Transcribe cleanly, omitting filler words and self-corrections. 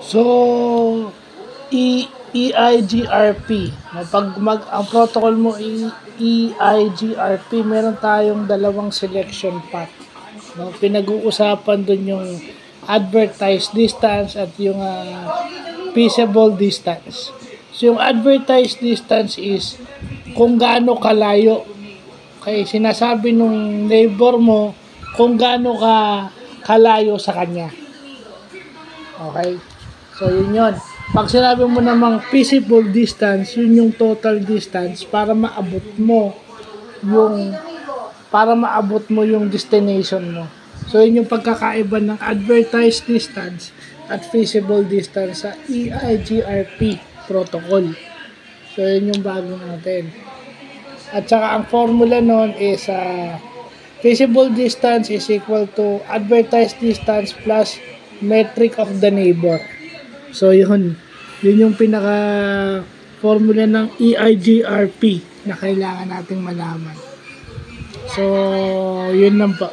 So, EIGRP. Ang protocol mo EIGRP, meron tayong dalawang selection path. No, pinag-uusapan dun yung advertised distance at yung feasible distance. So, yung advertised distance is kung gaano kalayo. Okay, sinasabi nung neighbor mo kung gaano kalayo sa kanya. Okay? So, yun. Pag sinabi mo namang feasible distance, yun yung total distance para maabot mo yung destination mo. So, yun yung pagkakaiba ng advertised distance at feasible distance sa EIGRP protocol. So, yun yung bago natin. At saka ang formula nun is feasible distance is equal to advertised distance plus metric of the neighbor. So, yun yung pinaka-formula ng EIGRP na kailangan nating malaman. So, yun lang po.